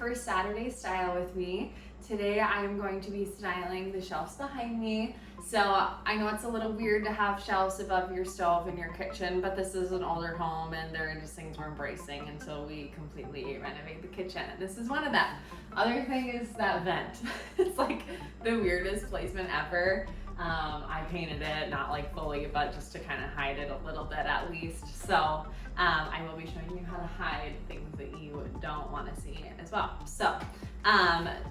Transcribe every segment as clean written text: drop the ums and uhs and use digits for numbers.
first Saturday style with me. Today I am going to be styling the shelves behind me. So I know it's a little weird to have shelves above your stove in your kitchen, but this is an older home and they're just things we're embracing until we completely renovate the kitchen. And this is one of them. Other thing is that vent. It's like the weirdest placement ever. I painted it, not like fully, but just to kind of hide it a little bit at least. So I will be showing you how to hide things that you don't want to see as well. So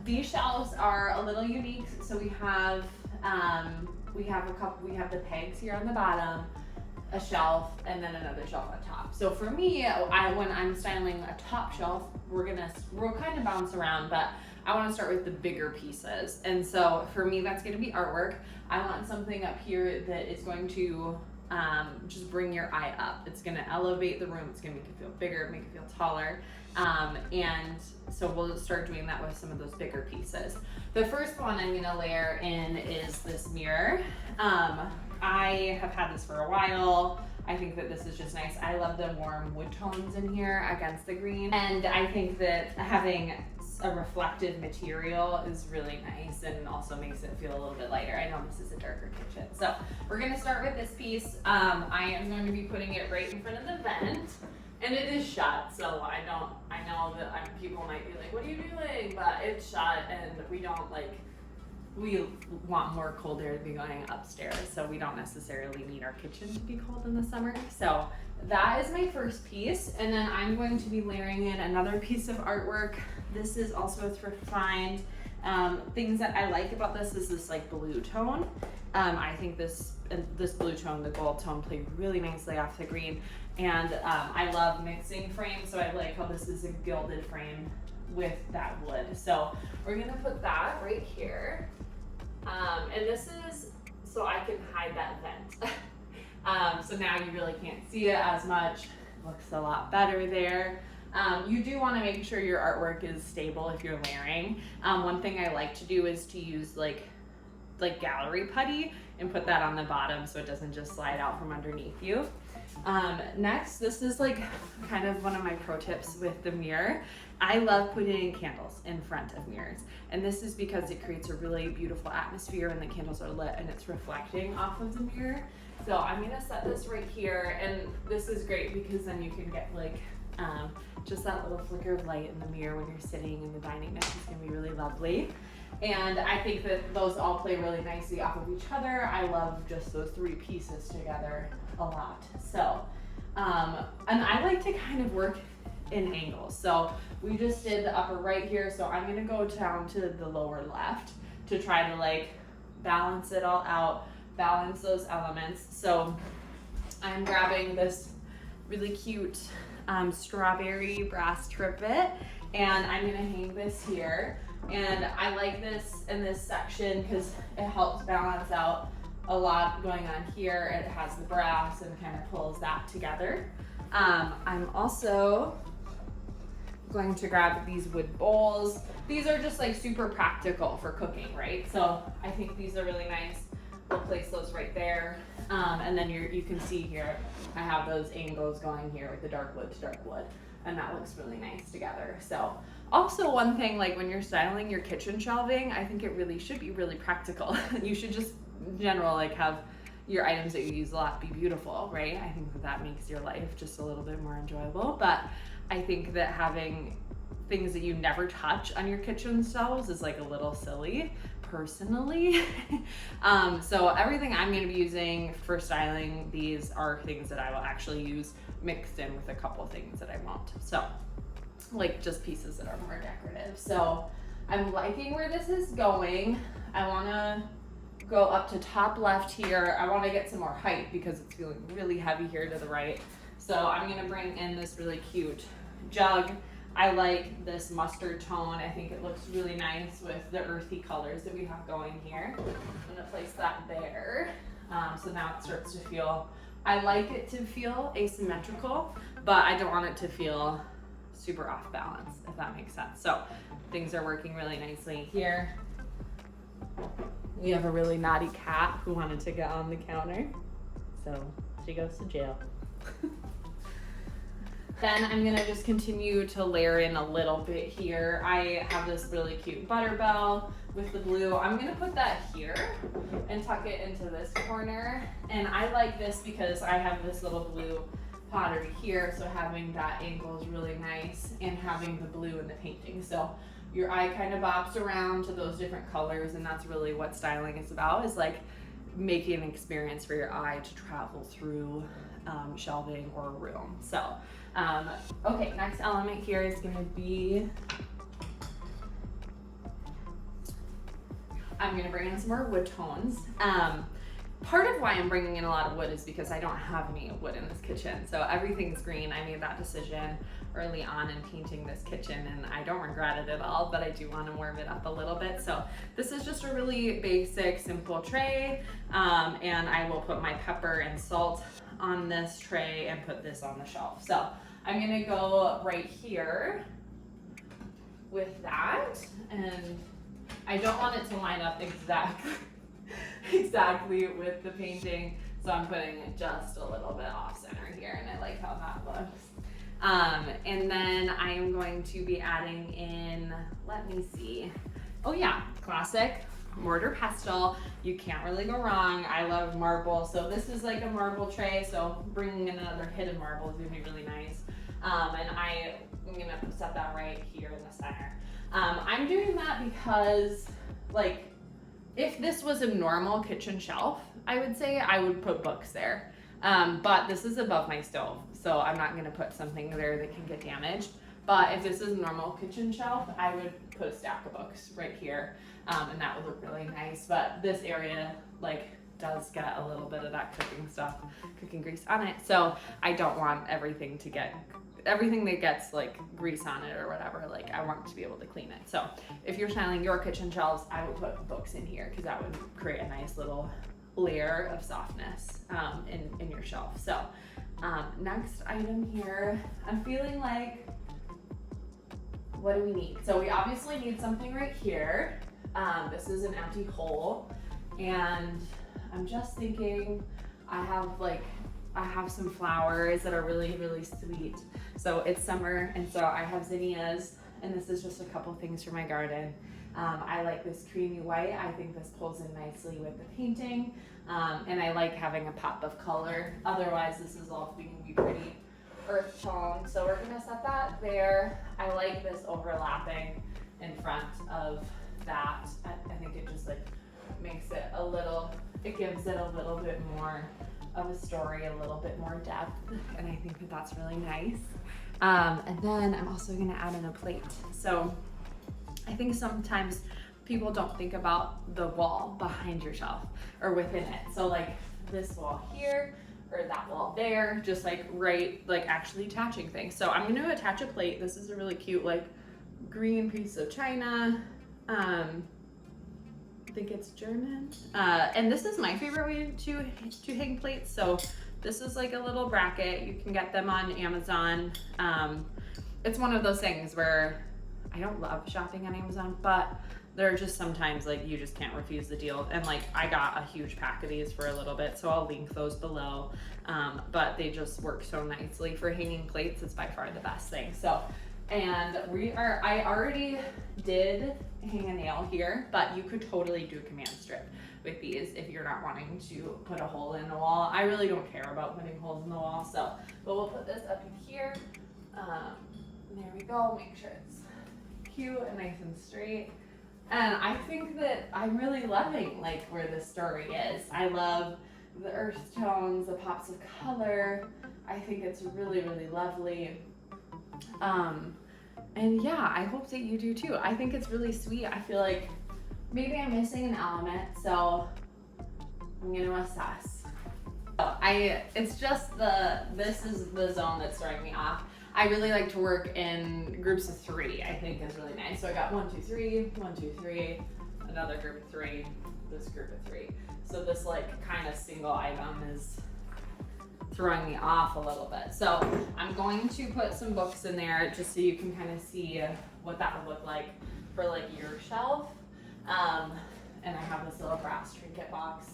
these shelves are a little unique. So we have the pegs here on the bottom, a shelf, and then another shelf on top. So for me, when I'm styling a top shelf, we'll kind of bounce around, but I want to start with the bigger pieces. And so for me, that's going to be artwork. I want something up here that is going to just bring your eye up. It's going to elevate the room. It's going to make it feel bigger, make it feel taller. And so we'll start doing that with some of those bigger pieces. The first one I'm going to layer in is this mirror. I have had this for a while. I think that this is just nice. I love the warm wood tones in here against the green. And I think that having a reflective material is really nice and also makes it feel a little bit lighter. I know this is a darker kitchen. So we're gonna start with this piece. I am going to be putting it right in front of the vent. And it is shut, so I know that people might be like, what are you doing? But it's shut and we want more cold air to be going upstairs, so we don't necessarily need our kitchen to be cold in the summer. So that is my first piece, and then I'm going to be layering in another piece of artwork. This is also a thrift find. Things that I like about this is this like blue tone. I think this blue tone, the gold tone, played really nicely off the green, and I love mixing frames, so I like how this is a gilded frame with that wood. So we're gonna put that right here. And this is so I can hide that vent. So now you really can't see it as much. Looks a lot better there. You do want to make sure your artwork is stable if you're layering. One thing I like to do is to use like gallery putty and put that on the bottom so it doesn't just slide out from underneath you. Next, this is like kind of one of my pro tips with the mirror. I love putting candles in front of mirrors, and this is because it creates a really beautiful atmosphere when the candles are lit and it's reflecting off of the mirror. So I'm gonna set this right here, and this is great because then you can get like just that little flicker of light in the mirror when you're sitting in the dining next. It's gonna be really lovely. And I think that those all play really nicely off of each other. I love just those three pieces together a lot. So, and I like to kind of work in angles. So we just did the upper right here. So I'm gonna go down to the lower left to try to like balance it all out, balance those elements. So I'm grabbing this really cute strawberry brass trivet, and I'm gonna hang this here. And I like this in this section because it helps balance out a lot going on here. It has the brass and kind of pulls that together. I'm also going to grab these wood bowls. These are just like super practical for cooking, right? So I think these are really nice. We'll place those right there. And then you can see here, I have those angles going here with the dark wood to dark wood, and that looks really nice together. So also one thing, like when you're styling your kitchen shelving, I think it really should be really practical. You should just in general like have your items that you use a lot be beautiful, right? I think that makes your life just a little bit more enjoyable. But I think that having things that you never touch on your kitchen shelves is like a little silly, personally. So everything I'm going to be using for styling these are things that I will actually use mixed in with a couple things that I won't. So like just pieces that are more decorative. So I'm liking where this is going. I want to go up to top left here. I want to get some more height because it's feeling really heavy here to the right. So I'm going to bring in this really cute jug. I like this mustard tone. I think it looks really nice with the earthy colors that we have going here. I'm going to place that there. So now it starts to feel, I like it to feel asymmetrical, but I don't want it to feel super off balance, if that makes sense. So things are working really nicely here. We have a really naughty cat who wanted to get on the counter, so she goes to jail. Then I'm gonna just continue to layer in a little bit here. I have this really cute butter bell with the blue. I'm gonna put that here and tuck it into this corner. And I like this because I have this little blue pottery here, so having that angle is really nice, and having the blue in the painting. So your eye kind of bops around to those different colors, and that's really what styling is about, is like making an experience for your eye to travel through shelving or a room. So, okay, next element here is gonna be, I'm gonna bring in some more wood tones. Part of why I'm bringing in a lot of wood is because I don't have any wood in this kitchen. So everything's green. I made that decision early on in painting this kitchen, and I don't regret it at all, but I do want to warm it up a little bit. So this is just a really basic, simple tray. And I will put my pepper and salt on this tray and put this on the shelf. So I'm gonna go right here with that. And I don't want it to line up exactly with the painting, so I'm putting it just a little bit off center here, and I like how that looks. And then I am going to be adding in, let me see, oh yeah, classic mortar pestle. You can't really go wrong. I love marble, so this is like a marble tray, so bringing in another hidden marble is gonna be really nice. And I'm gonna set that right here in the center. I'm doing that because, like, if this was a normal kitchen shelf, I would say I would put books there. But this is above my stove, so I'm not gonna put something there that can get damaged. But if this is a normal kitchen shelf, I would put a stack of books right here, and that would look really nice. But this area, like, does get a little bit of that cooking grease on it. So I don't want everything that gets like grease on it or whatever, like I want to be able to clean it. So if you're styling your kitchen shelves, I would put books in here because that would create a nice little layer of softness in your shelf. So next item here, I'm feeling like, what do we need? So we obviously need something right here. This is an empty hole, and I'm just thinking I have some flowers that are really, really sweet. So it's summer, and so I have zinnias, and this is just a couple things for my garden. I like this creamy white. I think this pulls in nicely with the painting, and I like having a pop of color. Otherwise, this is all going to be pretty earth tone. So we're gonna set that there. I like this overlapping in front of that. I think it just like makes it it gives it a little bit more of a story, a little bit more depth, and I think that that's really nice. And then I'm also gonna add in a plate. So I think sometimes people don't think about the wall behind your shelf or within it. So like this wall here or that wall there, just like actually attaching things. So I'm gonna attach a plate. This is a really cute like green piece of china. I think it's German. And this is my favorite way to hang plates. So this is like a little bracket. You can get them on Amazon. It's one of those things where I don't love shopping on Amazon, but there are just sometimes like you just can't refuse the deal. And like I got a huge pack of these for a little bit, so I'll link those below. But they just work so nicely for hanging plates. It's by far the best thing. So, and I already did hang a nail here, but you could totally do a command strip with these if you're not wanting to put a hole in the wall. I really don't care about putting holes in the wall, so, but we'll put this up in here. There we go, make sure it's cute and nice and straight. And I think that I'm really loving like where this story is. I love the earth tones, the pops of color. I think it's really, really lovely. And yeah, I hope that you do too. I think it's really sweet. I feel like maybe I'm missing an element, so I'm gonna assess. It's just this is the zone that's throwing me off. I really like to work in groups of 3, I think is really nice. So I got 1, 2, 3, 1, 2, 3, another group of 3, this group of 3. So this like kind of single item is throwing me off a little bit. So I'm going to put some books in there just so you can kind of see what that would look like for like your shelf. And I have this little brass trinket box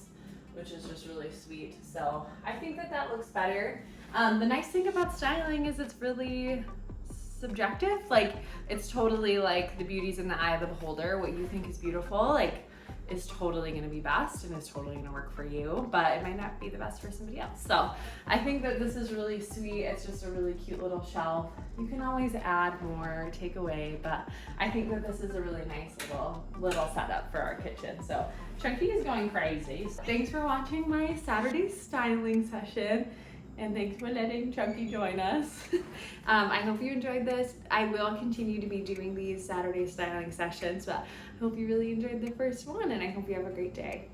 which is just really sweet. So I think that that looks better. The nice thing about styling is it's really subjective. Like, it's totally like the beauty's in the eye of the beholder. What you think is beautiful, like, is totally gonna be best and is totally gonna work for you, but it might not be the best for somebody else. So I think that this is really sweet. It's just a really cute little shelf. You can always add more, take away, but I think that this is a really nice little setup for our kitchen. So Chunky is going crazy. Thanks for watching my Saturday styling session. And thanks for letting Chunky join us. I hope you enjoyed this. I will continue to be doing these Saturday styling sessions, but I hope you really enjoyed the first one, and I hope you have a great day.